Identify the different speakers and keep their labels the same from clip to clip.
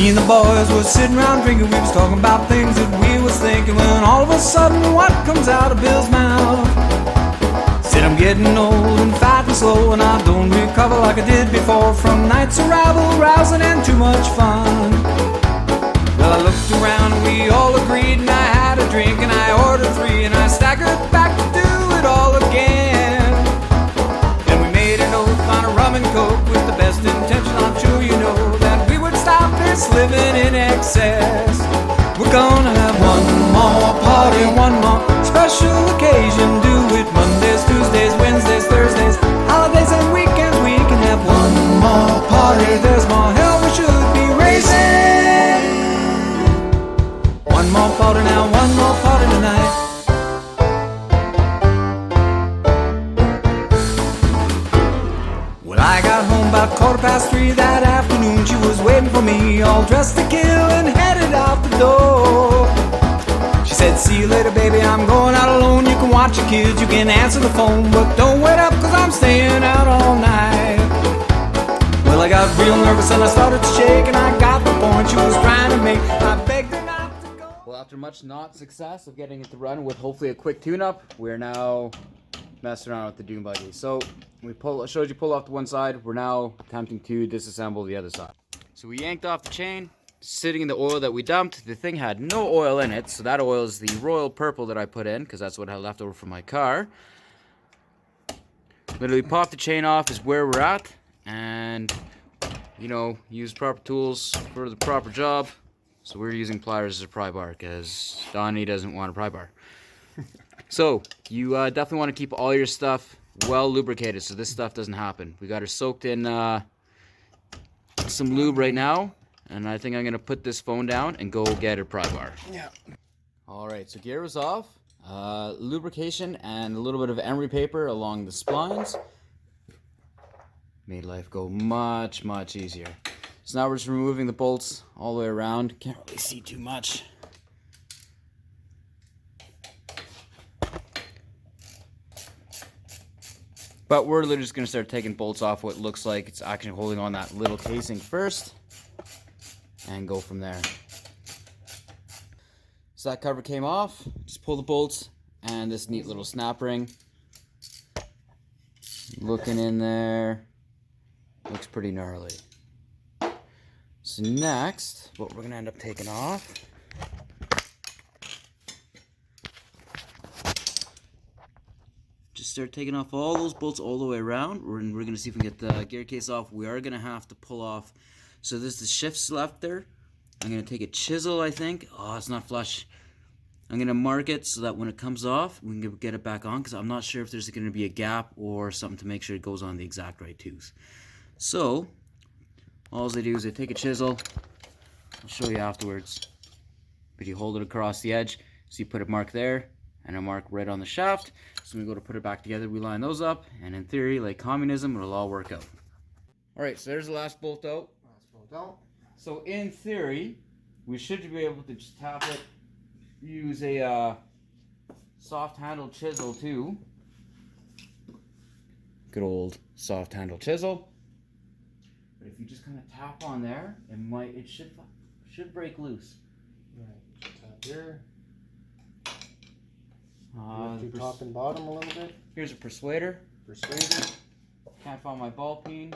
Speaker 1: Me and the boys was sitting around drinking. We was talking about things that we was thinking, when all of a sudden, what comes out of Bill's mouth? Said I'm getting old and fat and slow, and I don't recover like I did before from nights of rabble, rousing and too much fun. Well, I looked around and we all agreed, and I had a drink and I ordered 3, and I staggered back to do it all again. Then we made an oath on a rum and coke with the best intention, I'm sure you know, that we would stop this living in excess. We're gonna have one more party, one more special occasion. Do it Mondays, Tuesdays, Wednesdays, Thursdays, holidays and weekends. We can have one more party. There's more hell we should be raising. One more party now, one more party tonight. Well, I got home about 3:15 that afternoon. She was waiting for me, all dressed to kill, and headed out the door. She said, see you later, baby, I'm going out alone. You can watch your kids, you can answer the phone, but don't wait up, cause I'm staying out all night. Well, I got real nervous and I started to shake, and I got the point she was trying to make. I begged her not to go.
Speaker 2: Well, after much not success of getting it to run with hopefully a quick tune-up, we're now messing around with the dune buggy. So we showed you pull off to one side. We're now attempting to disassemble the other side. So we yanked off the chain, sitting in the oil that we dumped. The thing had no oil in it, so that oil is the royal purple that I put in, because that's what I had left over from my car. Literally pop the chain off is where we're at, and you know, use proper tools for the proper job. So we're using pliers as a pry bar because Donnie doesn't want a pry bar. So you definitely want to keep all your stuff well lubricated so this stuff doesn't happen. We got her soaked in some lube right now, and I think I'm gonna put this phone down and go get her pry bar.
Speaker 3: Yeah.
Speaker 2: All right, so gear was off. Lubrication and a little bit of emery paper along the splines made life go much, much easier. So now we're just removing the bolts all the way around. Can't really see too much. But we're literally just going to start taking bolts off what looks like it's actually holding on that little casing first, and go from there. So that cover came off. Just pull the bolts and this neat little snap ring. Looking in there. Looks pretty gnarly. So next, what we're going to end up taking off just start taking off all those bolts all the way around. We're going to see if we can get the gear case off. We are going to have to pull off. So there's the shifts left there. I'm going to take a chisel, I think. Oh, it's not flush. I'm going to mark it so that when it comes off, we can get it back on, because I'm not sure if there's going to be a gap or something to make sure it goes on the exact right tooth. So all they do is they take a chisel. I'll show you afterwards. But you hold it across the edge. So you put a mark there and a mark right on the shaft. So when we go to put it back together, we line those up. And in theory, like communism, it'll all work out. Alright, so there's the last bolt out. So in theory, we should be able to just tap it. Use a soft handle chisel too. Good old soft handle chisel. But if you just kind of tap on there, it should break loose.
Speaker 3: Right, tap here.
Speaker 2: The
Speaker 3: Top and bottom a little bit.
Speaker 2: Here's a persuader.
Speaker 3: Persuader.
Speaker 2: Can't find my ball peen.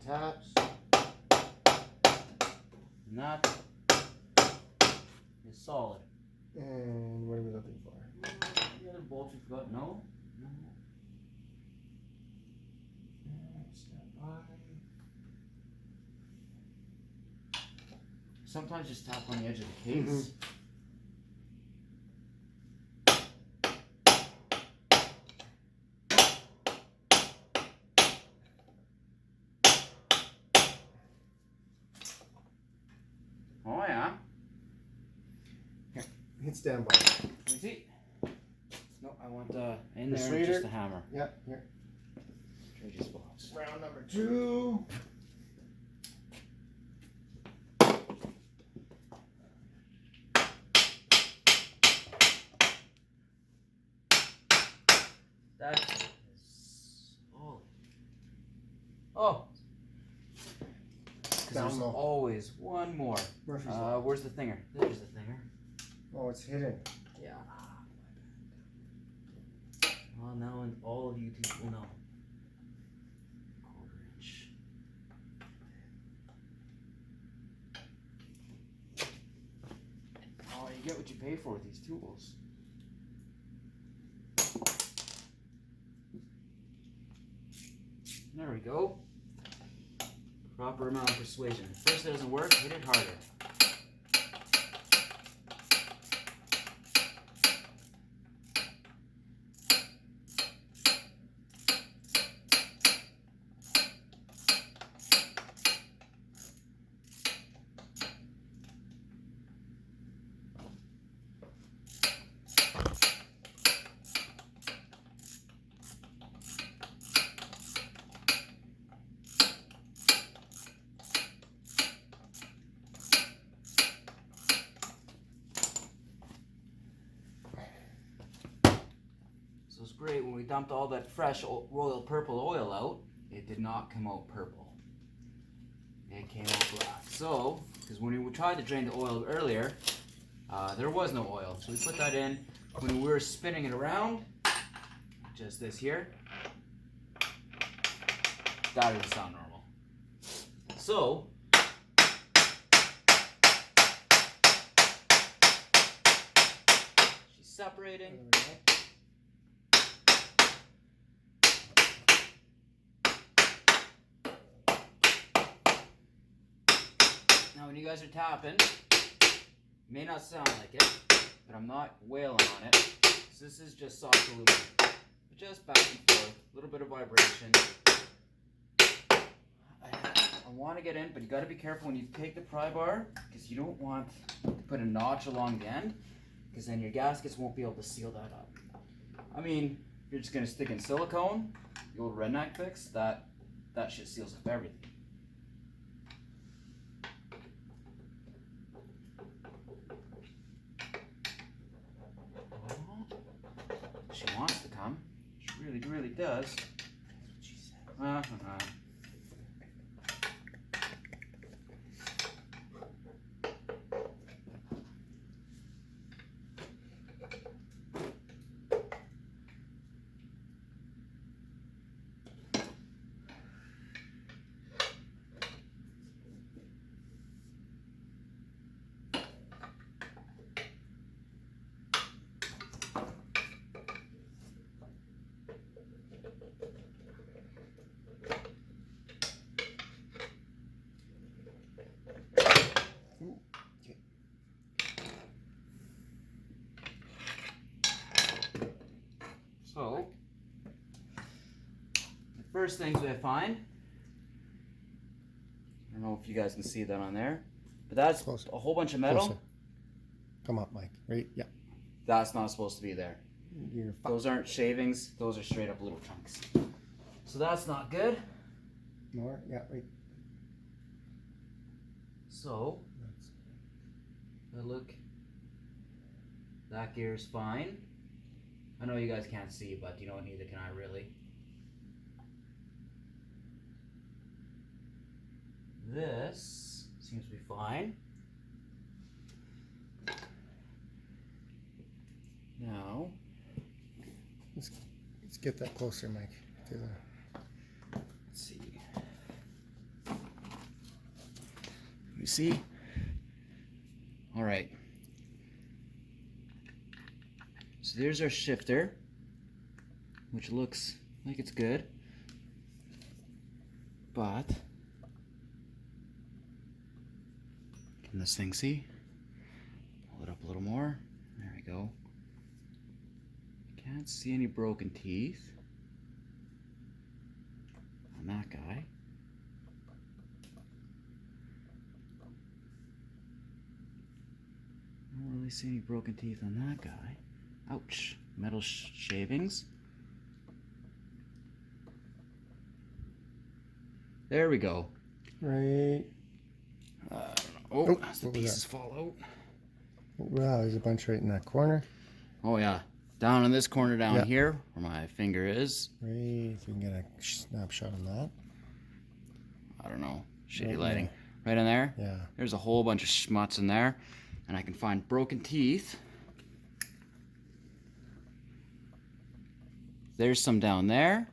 Speaker 3: Taps.
Speaker 2: And that is solid.
Speaker 3: And what are we looking for?
Speaker 2: The other bolts we forgot. No.
Speaker 3: Stand by.
Speaker 2: Sometimes just tap on the edge of the case. Oh yeah.
Speaker 3: Here, hit standby.
Speaker 2: Let me see. No, I want in there
Speaker 3: Persuader.
Speaker 2: just a hammer.
Speaker 3: Yeah, here.
Speaker 2: Trade spots.
Speaker 3: Round number 2.
Speaker 2: That is solid. Oh.
Speaker 3: down
Speaker 2: there's
Speaker 3: low.
Speaker 2: always one more.
Speaker 3: Murphy's Law.
Speaker 2: Where's the thinger? There's the thinger.
Speaker 3: Oh, it's hidden.
Speaker 2: Yeah. Well, now and all of YouTube will know. 1/4 inch. Oh, you get what you pay for with these tools. There we go. Proper amount of persuasion. First it doesn't work, hit it harder. So it's great, when we dumped all that fresh royal purple oil out, it did not come out purple. It came out black. So, because when we tried to drain the oil earlier, there was no oil. So we put that in. When we were spinning it around, just this here, that didn't sound normal. So, she's separating. Now when you guys are tapping, it may not sound like it, but I'm not wailing on it. So this is just soft aluminum. But just back and forth, a little bit of vibration. I want to get in, but you got to be careful when you take the pry bar, because you don't want to put a notch along the end, because then your gaskets won't be able to seal that up. I mean, you're just going to stick in silicone, the old redneck fix, that shit seals up everything. She wants to come. She really, really does. That's what she said. So, the first things we find, I don't know if you guys can see that on there, but that's
Speaker 3: Closer.
Speaker 2: a whole bunch of metal.
Speaker 3: Closer. Come up, Mike. Right? Yeah.
Speaker 2: That's not supposed to be there.
Speaker 3: You're
Speaker 2: Those aren't shavings, those are straight up little chunks. So that's not good.
Speaker 3: more. Yeah. Right.
Speaker 2: So, look, that gear's fine. I know you guys can't see, but you know, neither can I really. This seems to be fine. Now,
Speaker 3: Let's get that closer, Mike. To the...
Speaker 2: let's see. You see? All right. So there's our shifter, which looks like it's good, but can this thing see? Pull it up a little more. There we go. Can't see any broken teeth on that guy. Don't really see any broken teeth on that guy. Ouch. Metal shavings. There we go.
Speaker 3: Right.
Speaker 2: I don't know.
Speaker 3: Oh,
Speaker 2: as the
Speaker 3: what was
Speaker 2: pieces
Speaker 3: that?
Speaker 2: fall out.
Speaker 3: Wow, there's a bunch right in that corner.
Speaker 2: Oh yeah. Down in this corner down
Speaker 3: Yeah.
Speaker 2: here, where my finger is.
Speaker 3: Right. If we can get a snapshot on that.
Speaker 2: I don't know. Shitty
Speaker 3: Right
Speaker 2: lighting. Right in there?
Speaker 3: Yeah.
Speaker 2: There's a whole bunch of schmutz in there. And I can find broken teeth. There's some down there.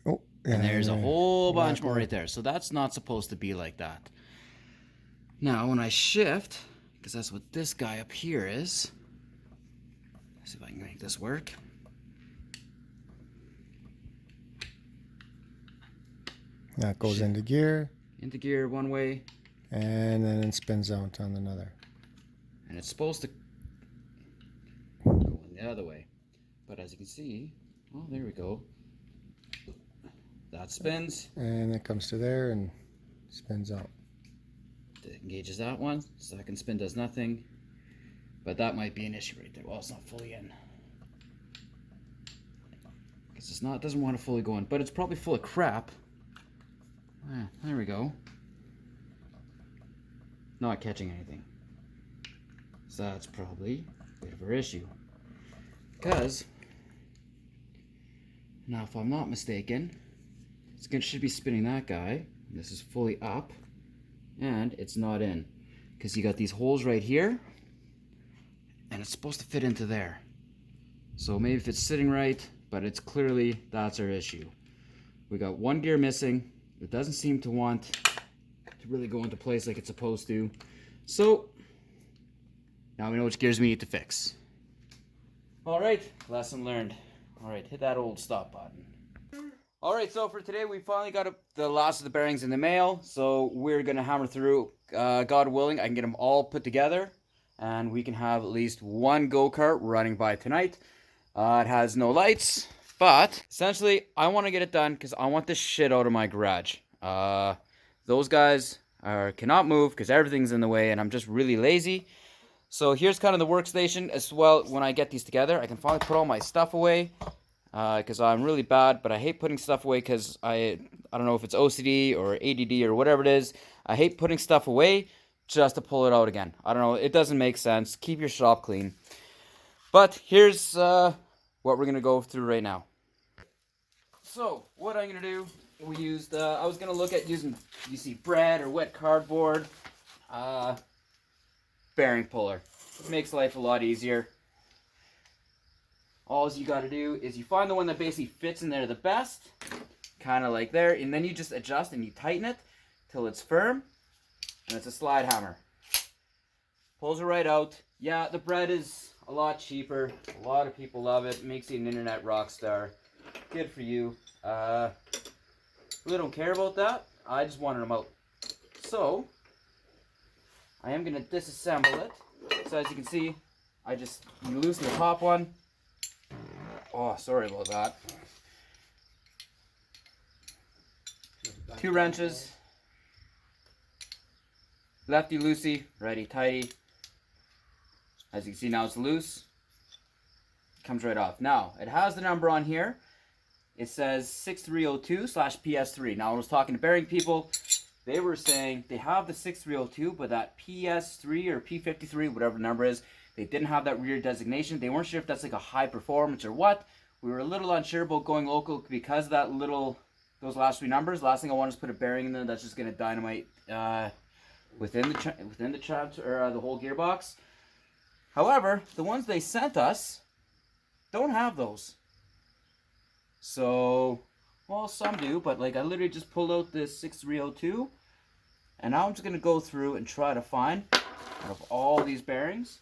Speaker 3: Oh, yeah,
Speaker 2: And there's a whole bunch more
Speaker 3: one.
Speaker 2: right there. So that's not supposed to be like that. Now, when I shift, because that's what this guy up here is. Let's see if I can make this work.
Speaker 3: That goes into gear.
Speaker 2: Into gear one way.
Speaker 3: And then it spins out on another.
Speaker 2: And it's supposed to go in the other way. But as you can see, oh, there we go. That spins.
Speaker 3: And it comes to there and spins out.
Speaker 2: It engages that one. Second spin does nothing. But that might be an issue right there. Well, it's not fully in. Because it doesn't want to fully go in. But it's probably full of crap. Ah, there we go. Not catching anything. So that's probably a bit of our issue. Because, now if I'm not mistaken, should be spinning that guy. This is fully up. And it's not in. Because you got these holes right here. And it's supposed to fit into there. So maybe if it's sitting right, but it's clearly, that's our issue. We got one gear missing. It doesn't seem to want to really go into place like it's supposed to. So, now we know which gears we need to fix. Alright, lesson learned. Alright, hit that old stop button. Alright, so for today we finally got the last of the bearings in the mail. So we're going to hammer through, God willing, I can get them all put together. And we can have at least one go-kart running by tonight. It has no lights, but essentially I want to get it done because I want this shit out of my garage. Those guys cannot move because everything's in the way and I'm just really lazy. So here's kind of the workstation as well. When I get these together, I can finally put all my stuff away because I'm really bad, but I hate putting stuff away because I don't know if it's OCD or ADD or whatever it is. I hate putting stuff away just to pull it out again. I don't know, it doesn't make sense. Keep your shop clean. But here's what we're gonna go through right now. So what I'm gonna do, we used, I was gonna look at using, you see, bread or wet cardboard, bearing puller. It makes life a lot easier. All you gotta do is you find the one that basically fits in there the best, kind of like there, and then you just adjust and you tighten it till it's firm. And it's a slide hammer. Pulls it right out. Yeah, the bread is a lot cheaper. A lot of people love it. Makes you an internet rock star. Good for you. Really don't care about that. I just wanted them out. So, I am going to disassemble it. So as you can see, you loosen the top one. Oh, sorry about that. 2 wrenches. Lefty loosey, righty tighty. As you can see now it's loose. Comes right off. Now, it has the number on here. It says 6302/PS3. Now, I was talking to bearing people. They were saying they have the 6302, but that PS3 or P53, whatever the number is, they didn't have that rear designation. They weren't sure if that's like a high performance or what. We were a little unsure about going local because of that those last 3 numbers. Last thing I want is put a bearing in there that's just going to dynamite within the the whole gearbox. However, the ones they sent us don't have those. So, well, some do, but like I literally just pulled out this 6302, and now I'm just gonna go through and try to find out of all these bearings.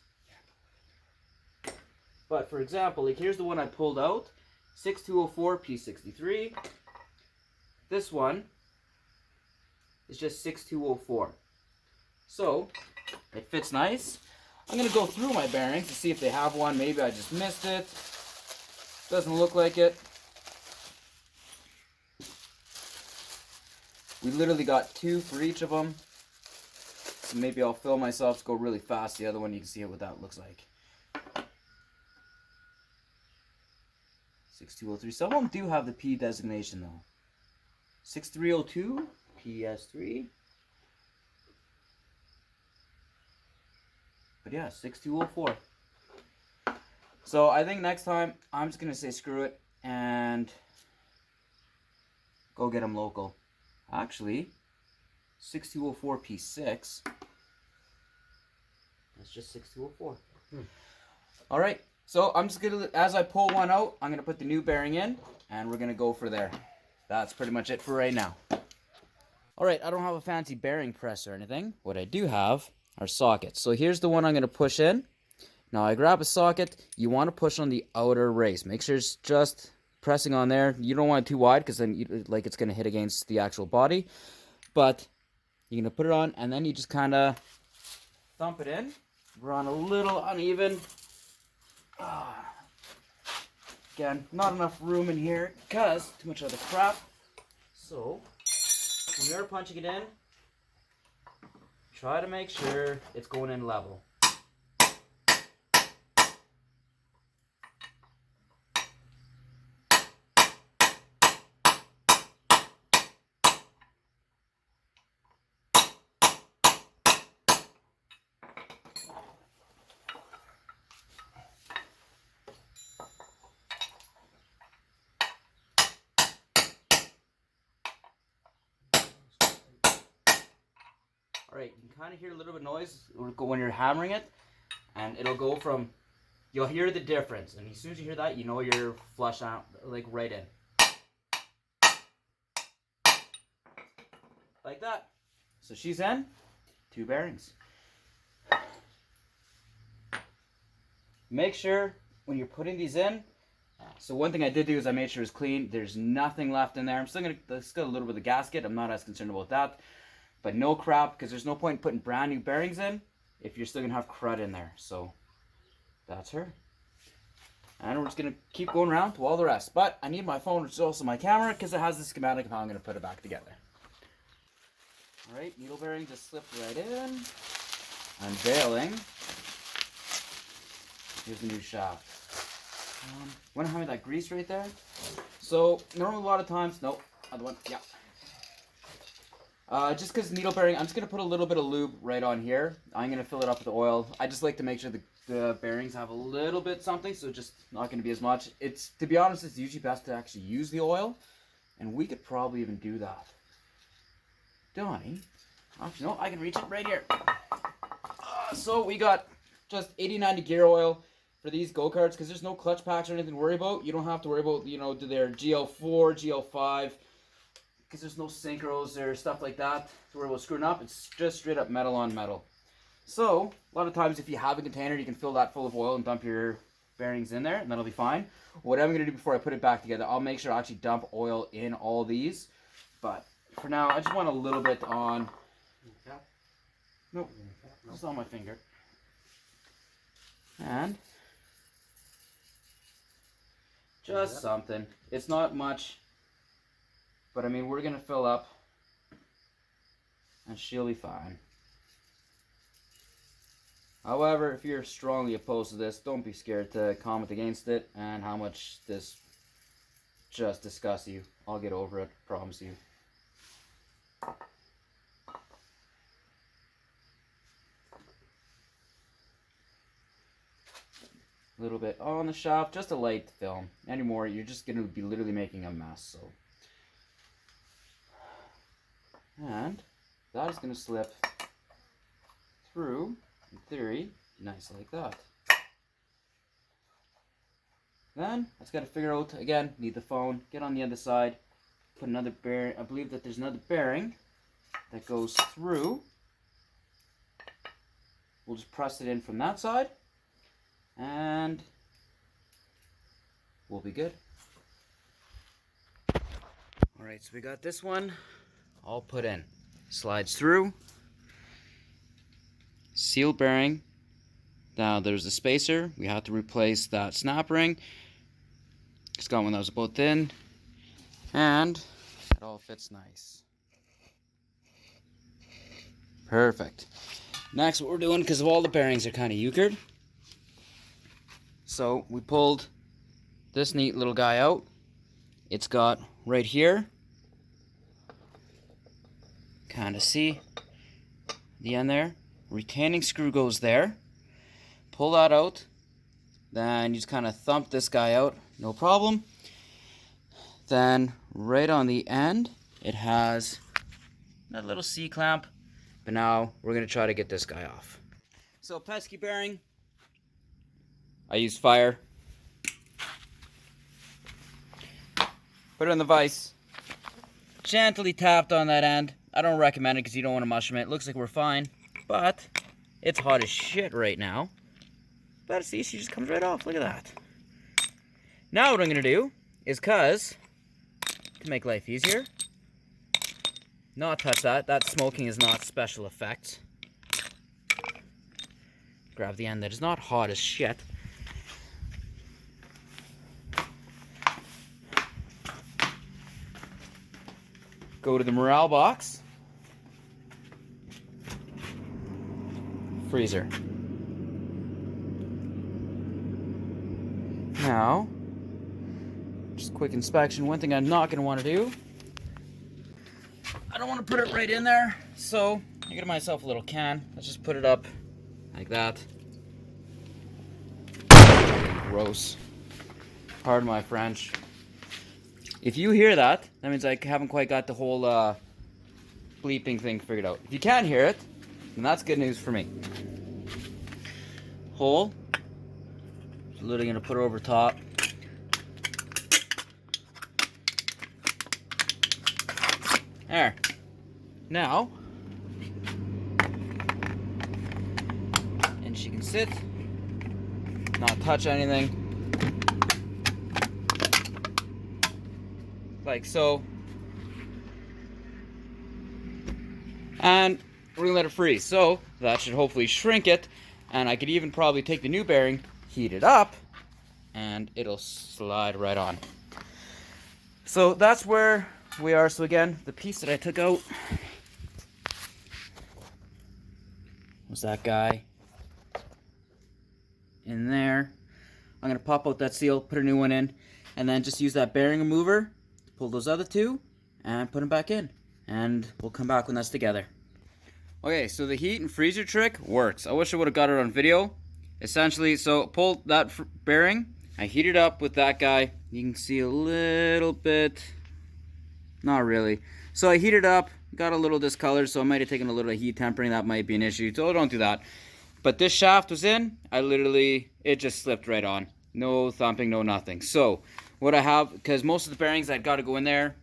Speaker 2: But for example, like here's the one I pulled out, 6204 P63. This one is just 6204. So, it fits nice. I'm going to go through my bearings to see if they have one. Maybe I just missed it. Doesn't look like it. We literally got 2 for each of them. So maybe I'll film myself to go really fast. The other one, you can see what that looks like. 6203. Some of them do have the P designation though. 6302, PS3. But yeah, 6204. So I think next time I'm just gonna say screw it and go get them local. Actually, 6204 P6. That's just 6204. All right, so I'm just gonna, as I pull one out, I'm gonna put the new bearing in, and we're gonna go for there. That's pretty much it for right now. All right, I don't have a fancy bearing press or anything. What I do have are sockets. So here's the one I'm gonna push in. Now I grab a socket. You want to push on the outer race. Make sure it's just pressing on there. You don't want it too wide because then it's gonna hit against the actual body. But you're gonna put it on, and then you just kind of thump it in. We're on a little uneven. Again, not enough room in here because too much other crap. So when you're punching it in, try to make sure it's going in level. Alright, you can kind of hear a little bit of noise when you're hammering it, and it'll go from, you'll hear the difference, and as soon as you hear that, you know you're flush out, like right in. Like that. So she's in, 2 bearings. Make sure when you're putting these in, so one thing I did do is I made sure it's clean, there's nothing left in there. I'm there's still a little bit of the gasket, I'm not as concerned about that. But no crap, because there's no point in putting brand new bearings in if you're still going to have crud in there. So that's her. And we're just going to keep going around to all the rest. But I need my phone, which is also my camera, because it has the schematic of how I'm going to put it back together. Alright, needle bearing just slipped right in. Unveiling. Here's the new shaft. Want to hand me that grease right there? So, normally a lot of times, nope, other one, yeah. Just because needle bearing, I'm just going to put a little bit of lube right on here. I'm going to fill it up with oil. I just like to make sure the bearings have a little bit something, so just not going to be as much. It's, to be honest, it's usually best to actually use the oil, and we could probably even do that. Donnie, actually, no, I can reach it right here. So we got just 80-90 gear oil for these go-karts, because there's no clutch packs or anything to worry about. You don't have to worry about, you know, they're GL4, GL5, because there's no synchros or stuff like that to worry about screwing up. It's just straight up metal on metal. So a lot of times if you have a container, you can fill that full of oil and dump your bearings in there, and that'll be fine. What I'm going to do before I put it back together, I'll make sure I actually dump oil in all these. But for now, I just want a little bit on... Nope, just on my finger. And just something. It's not much. But I mean, we're going to fill up, and she'll be fine. However, if you're strongly opposed to this, don't be scared to comment against it and how much this just disgusts you. I'll get over it, promise you. A little bit on the shaft, just a light film. Anymore, you're just going to be literally making a mess, so... And that is going to slip through, in theory, nice like that. Then, I just got to figure out, again, need the phone, get on the other side, put another bearing. I believe that there's another bearing that goes through. We'll just press it in from that side, and we'll be good. Alright, so we got this one all put in. Slides through. Seal bearing. Now there's the spacer. We have to replace that snap ring. It's got one that was about thin. And it all fits nice. Perfect. Next, what we're doing, because of all the bearings are kind of euchred. So we pulled this neat little guy out. It's got right here. Kind of see the end there. Retaining screw goes there. Pull that out. Then you just kind of thump this guy out. No problem. Then right on the end, it has that little C-clamp. But now we're going to try to get this guy off. So pesky bearing, I use fire. Put it in the vise. Gently tapped on that end. I don't recommend it because you don't want to mushroom it. Looks like we're fine, but it's hot as shit right now. But see, she just comes right off. Look at that. Now what I'm going to do is, to make life easier, not touch that. That smoking is not special effects. Grab the end that is not hot as shit. Go to the morale box. Freezer. Now, just quick inspection. One thing I'm not going to want to do, I don't want to put it right in there, so I get myself a little can. Let's just put it up like that. Gross. Pardon my French. If you hear that, that means I haven't quite got the whole bleeping thing figured out. If you can't hear it, then that's good news for me. Hole. Just literally gonna put it over top. There. Now, and she can sit, not touch anything. Like so. And we're gonna let it freeze. So that should hopefully shrink it. And I could even probably take the new bearing, heat it up, and it'll slide right on. So that's where we are. So again, the piece that I took out was that guy in there. I'm gonna pop out that seal, put a new one in, and then just use that bearing remover, pull those other two, and put them back in. And we'll come back when that's together. Okay, so the heat and freezer trick works. I wish I would have got it on video. Essentially, so pull that bearing, I heat it up with that guy. You can see a little bit, not really. So I heat it up, got a little discolored, so I might have taken a little heat tempering. That might be an issue, so don't do that. But this shaft was in, it just slipped right on. No thumping, no nothing. So what I have, because most of the bearings that got to go in there,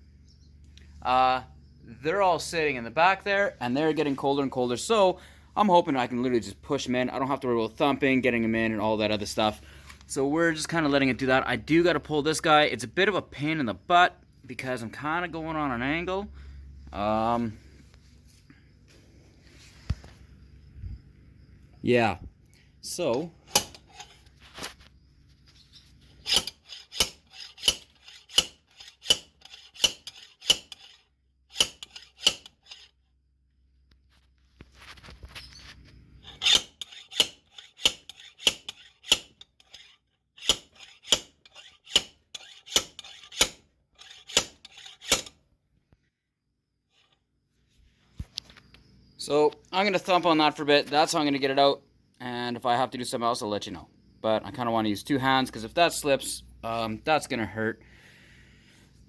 Speaker 2: they're all sitting in the back there, and they're getting colder and colder. So I'm hoping I can literally just push them in. I don't have to worry about thumping, getting them in, and all that other stuff. So we're just kind of letting it do that. I do got to pull this guy. It's a bit of a pain in the butt because I'm kind of going on an angle. Yeah. So I'm going to thump on that for a bit. That's how I'm going to get it out. And if I have to do something else, I'll let you know. But I kind of want to use two hands because if that slips, that's going to hurt.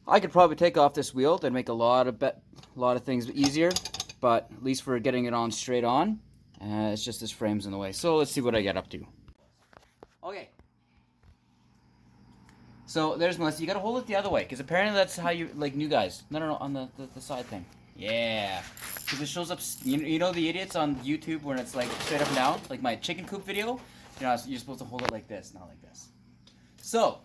Speaker 2: I could probably take off this wheel. That'd make a lot of things easier. But at least for getting it on straight on, it's just this frame's in the way. So let's see what I get up to. Okay. So there's Melissa. You got to hold it the other way because apparently that's how you, like new guys. No, on the side thing. Yeah. Because it shows up, you know the idiots on YouTube when it's like straight up and down? Like my chicken coop video? You know, you're supposed to hold it like this, not like this. So,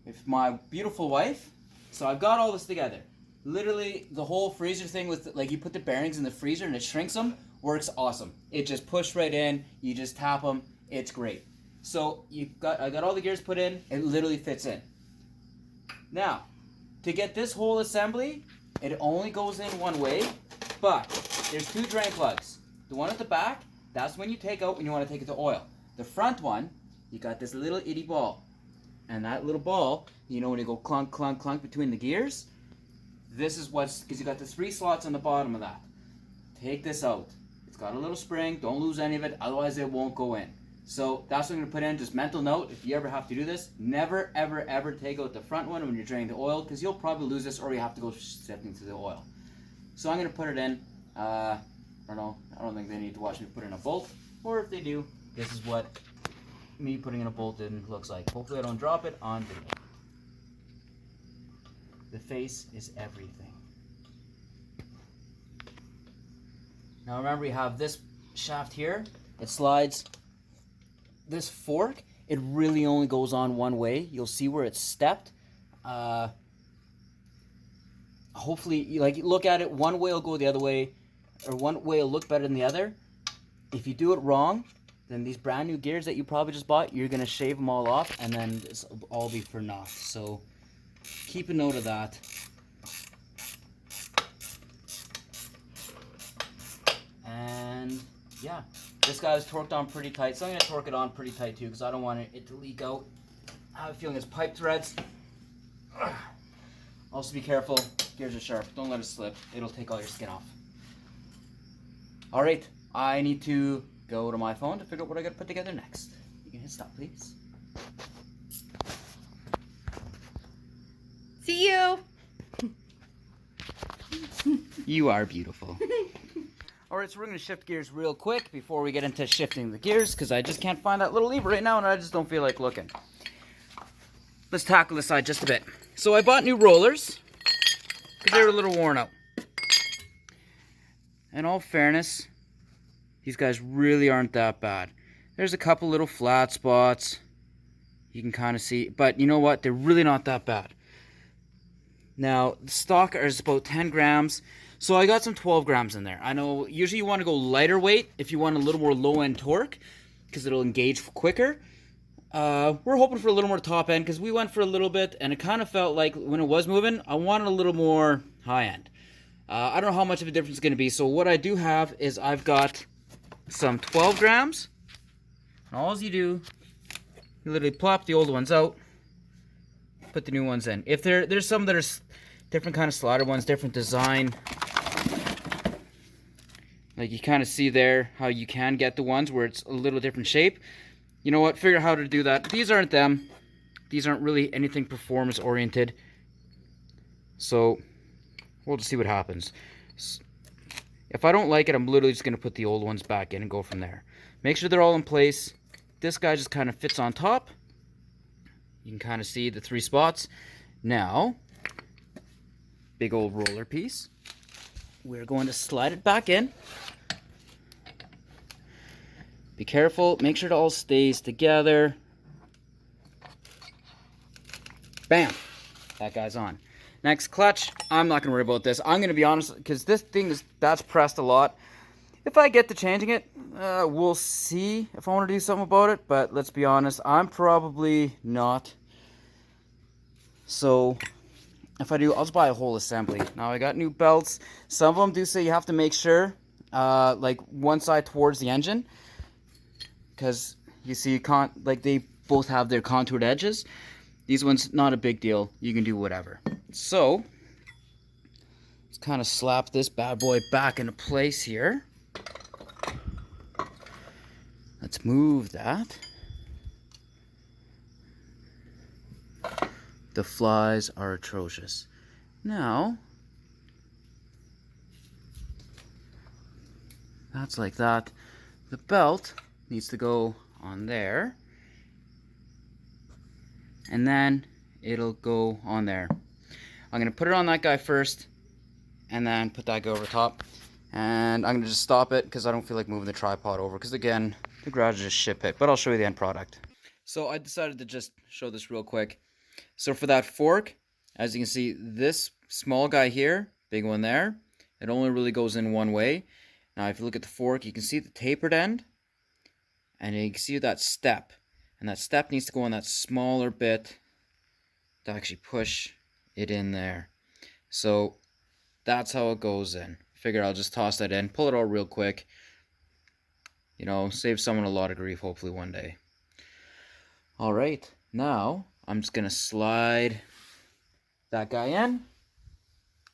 Speaker 2: if my beautiful wife, so I've got all this together. Literally, the whole freezer thing with, like you put the bearings in the freezer and it shrinks them, works awesome. It just pushed right in, you just tap them, it's great. So, I got all the gears put in, it literally fits in. Now, to get this whole assembly, it only goes in one way, but there's two drain plugs. The one at the back, that's when you take out when you want to take it to oil. The front one, you got this little itty ball. And that little ball, you know when you go clunk, clunk, clunk between the gears? This is what's, because you got the 3 slots on the bottom of that. Take this out. It's got a little spring, don't lose any of it, otherwise it won't go in. So that's what I'm going to put in, just mental note, if you ever have to do this, never, ever, ever take out the front one when you're draining the oil, because you'll probably lose this or you have to go sifting through the oil. So I'm going to put it in. I don't think they need to watch me put in a bolt. Or if they do, this is what me putting in a bolt in looks like. Hopefully I don't drop it on video. The face is everything. Now remember, you have this shaft here. It slides. This fork, it really only goes on one way. You'll see where it's stepped. Hopefully, like, look at it. One way will go the other way, or one way will look better than the other. If you do it wrong, then these brand new gears that you probably just bought, you're gonna shave them all off, and then it's all be for naught. So keep a note of that. And yeah, this guy was torqued on pretty tight, so I'm gonna torque it on pretty tight too, because I don't want it to leak out. I have a feeling it's pipe threads. Also be careful, gears are sharp, don't let it slip, it'll take all your skin off. Alright, I need to go to my phone to figure out what I gotta put together next. You can hit stop, please.
Speaker 4: See you!
Speaker 2: You are beautiful. Alright, so we're going to shift gears real quick before we get into shifting the gears, because I just can't find that little lever right now and I just don't feel like looking. Let's tackle this side just a bit. So I bought new rollers, because they were a little worn out. In all fairness, these guys really aren't that bad. There's a couple little flat spots you can kind of see, but you know what? They're really not that bad. Now, the stock is about 10 grams. So I got some 12 grams in there. I know usually you want to go lighter weight if you want a little more low-end torque, because it'll engage quicker. We're hoping for a little more top end, because we went for a little bit, and it kind of felt like when it was moving, I wanted a little more high-end. I don't know how much of a difference it's going to be. So what I do have is I've got some 12 grams. And all you do, you literally plop the old ones out, put the new ones in. If there's some that are different kind of slider ones, different design. Like you kind of see there how you can get the ones where it's a little different shape. You know what? Figure out how to do that. These aren't them. These aren't really anything performance oriented. So we'll just see what happens. If I don't like it, I'm literally just going to put the old ones back in and go from there. Make sure they're all in place. This guy just kind of fits on top. You can kind of see the 3 spots. Now, big old roller piece. We're going to slide it back in. Be careful, make sure it all stays together. Bam! That guy's on. Next clutch, I'm not going to worry about this. I'm going to be honest, because this thing that's pressed a lot. If I get to changing it, we'll see if I want to do something about it. But let's be honest, I'm probably not. So if I do, I'll just buy a whole assembly. Now I got new belts. Some of them do say you have to make sure, like one side towards the engine, because you see, like they both have their contoured edges. These ones, not a big deal. You can do whatever. So let's kind of slap this bad boy back into place here. Let's move that. The flies are atrocious. Now, that's like that. The belt needs to go on there. And then it'll go on there. I'm going to put it on that guy first, and then put that guy over top. And I'm going to just stop it, because I don't feel like moving the tripod over, because again, the garage is just shit pit. But I'll show you the end product. So I decided to just show this real quick. So for that fork, as you can see, this small guy here, big one there, it only really goes in one way. Now if you look at the fork, you can see the tapered end, and you can see that step. And that step needs to go on that smaller bit to actually push it in there. So that's how it goes in. Figure I'll just toss that in, pull it all real quick. You know, save someone a lot of grief hopefully one day. Alright, now I'm just going to slide that guy in.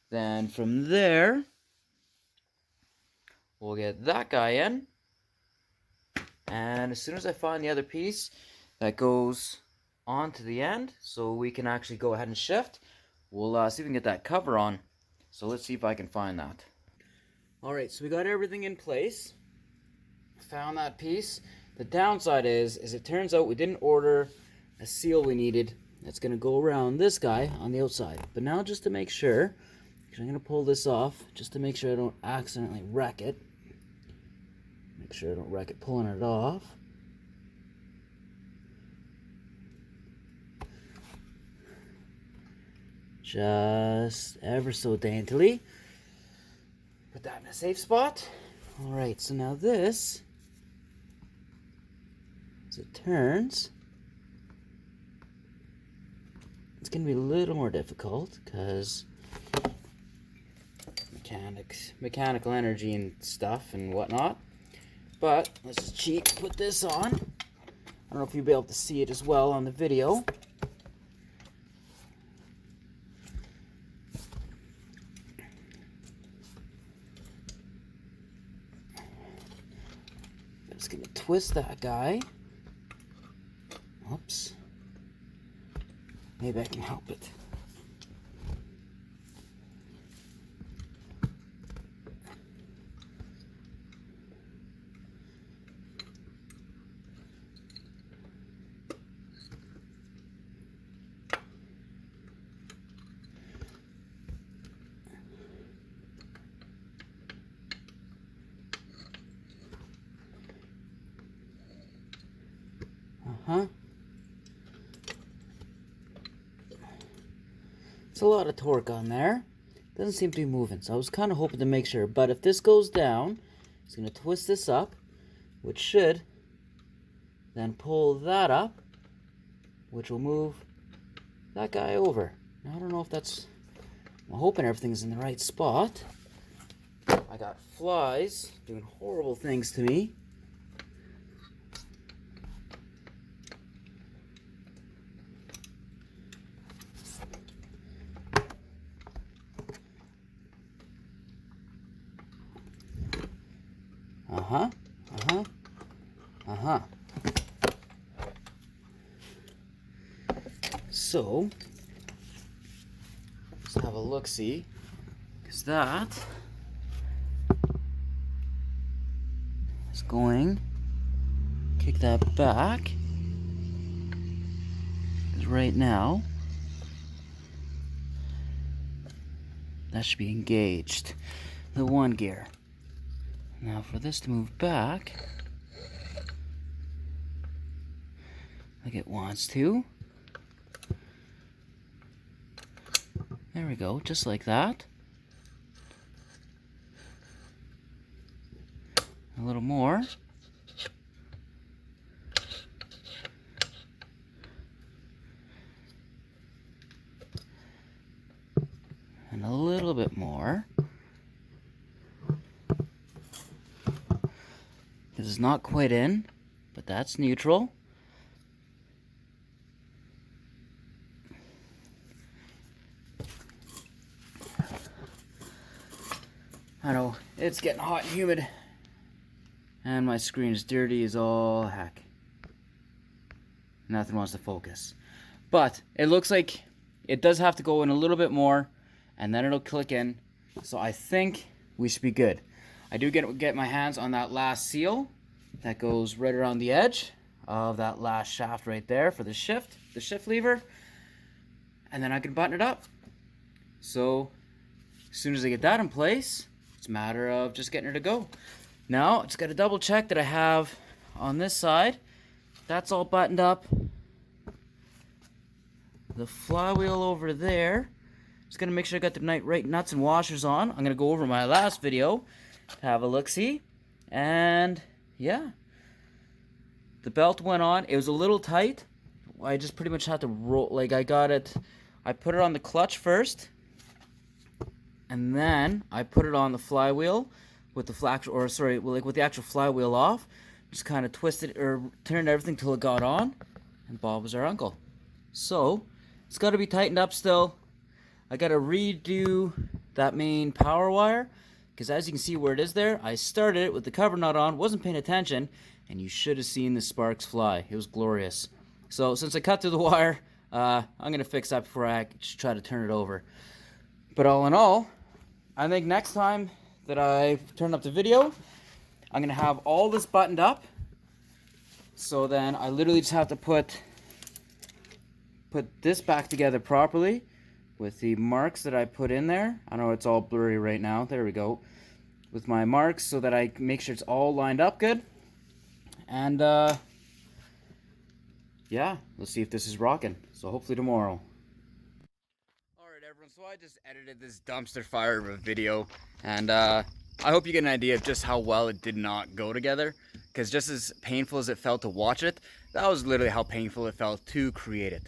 Speaker 2: Then from there, we'll get that guy in. And as soon as I find the other piece that goes onto the end, so we can actually go ahead and shift, we'll see if we can get that cover on. So let's see if I can find that. Alright, so we got everything in place. Found that piece. The downside is it turns out we didn't order a seal we needed that's going to go around this guy on the outside. But now just to make sure, I'm going to pull this off just to make sure I don't accidentally wreck it. Make sure I don't wreck it pulling it off. Just ever so daintily. Put that in a safe spot. Alright, so now this, as it turns, it's going to be a little more difficult because mechanical energy and stuff and whatnot. But let's just cheat, put this on. I don't know if you'll be able to see it as well on the video. Just gonna twist that guy. Oops. Maybe I can help it. It's a lot of torque on there. Doesn't seem to be moving, so I was kind of hoping to make sure. But if this goes down, it's going to twist this up, which should then pull that up, which will move that guy over. Now, I don't know if that's... I'm hoping everything's in the right spot. I got flies doing horrible things to me. So, let's have a look-see, because that is going to kick that back, because right now, that should be engaged, the one gear. Now for this to move back, like it wants to. There we go, just like that. A little more. And a little bit more. This is not quite in, but that's neutral. I know, it's getting hot and humid. And my screen is dirty as all heck. Nothing wants to focus. But it looks like it does have to go in a little bit more, and then it'll click in. So I think we should be good. I do get my hands on that last seal that goes right around the edge of that last shaft right there for the shift lever. And then I can button it up. So as soon as I get that in place, it's a matter of just getting her to go. Now, just got to double check that I have on this side, that's all buttoned up. The flywheel over there, just going to make sure I got the right nuts and washers on. I'm going to go over my last video to have a look-see. And yeah, the belt went on. It was a little tight. I just pretty much had to roll, like I put it on the clutch first. And then I put it on the flywheel with the with the actual flywheel off. Just kind of twisted or turned everything till it got on, and Bob was our uncle. So it's got to be tightened up still. I got to redo that main power wire because as you can see where it is there, I started it with the cover nut on, wasn't paying attention, and you should have seen the sparks fly. It was glorious. So since I cut through the wire, I'm gonna fix that before I try to turn it over. But all in all, I think next time that I turned up the video. I'm gonna have all this buttoned up. So then I literally just have to put this back together properly with the marks that I put in there. I know it's all blurry right now. There we go. With my marks so that I make sure it's all lined up good. And yeah, let's see if this is rocking. So hopefully tomorrow. Alright everyone, so I just edited this dumpster fire of a video, and I hope you get an idea of just how well it did not go together, because just as painful as it felt to watch it, that was literally how painful it felt to create it.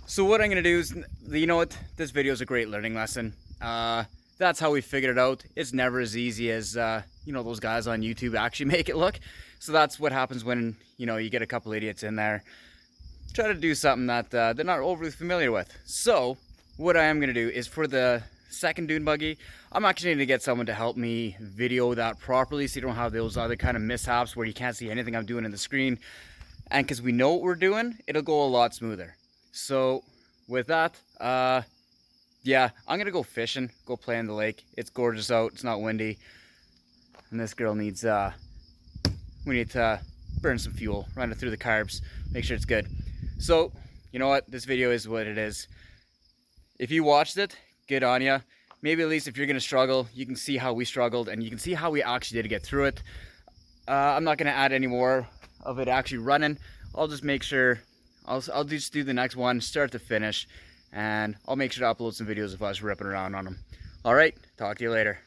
Speaker 2: So what I'm going to do is, you know what, this video is a great learning lesson. That's how we figured it out. It's never as easy as, you know, those guys on YouTube actually make it look. So that's what happens when, you know, you get a couple idiots in there, try to do something that they're not overly familiar with. So what I am going to do is, for the second dune buggy, I'm actually going to get someone to help me video that properly so you don't have those other kind of mishaps where you can't see anything I'm doing in the screen. And because we know what we're doing, it'll go a lot smoother. So with that, yeah, I'm going to go fishing, go play in the lake. It's gorgeous out, it's not windy. And this girl needs, we need to burn some fuel, run it through the carbs, make sure it's good. So, you know what, this video is what it is. If you watched it, good on ya. Maybe at least if you're gonna struggle, you can see how we struggled and you can see how we actually did get through it. I'm not gonna add any more of it actually running. I'll just make sure, I'll just do the next one, start to finish, and I'll make sure to upload some videos of us ripping around on them. Alright, talk to you later.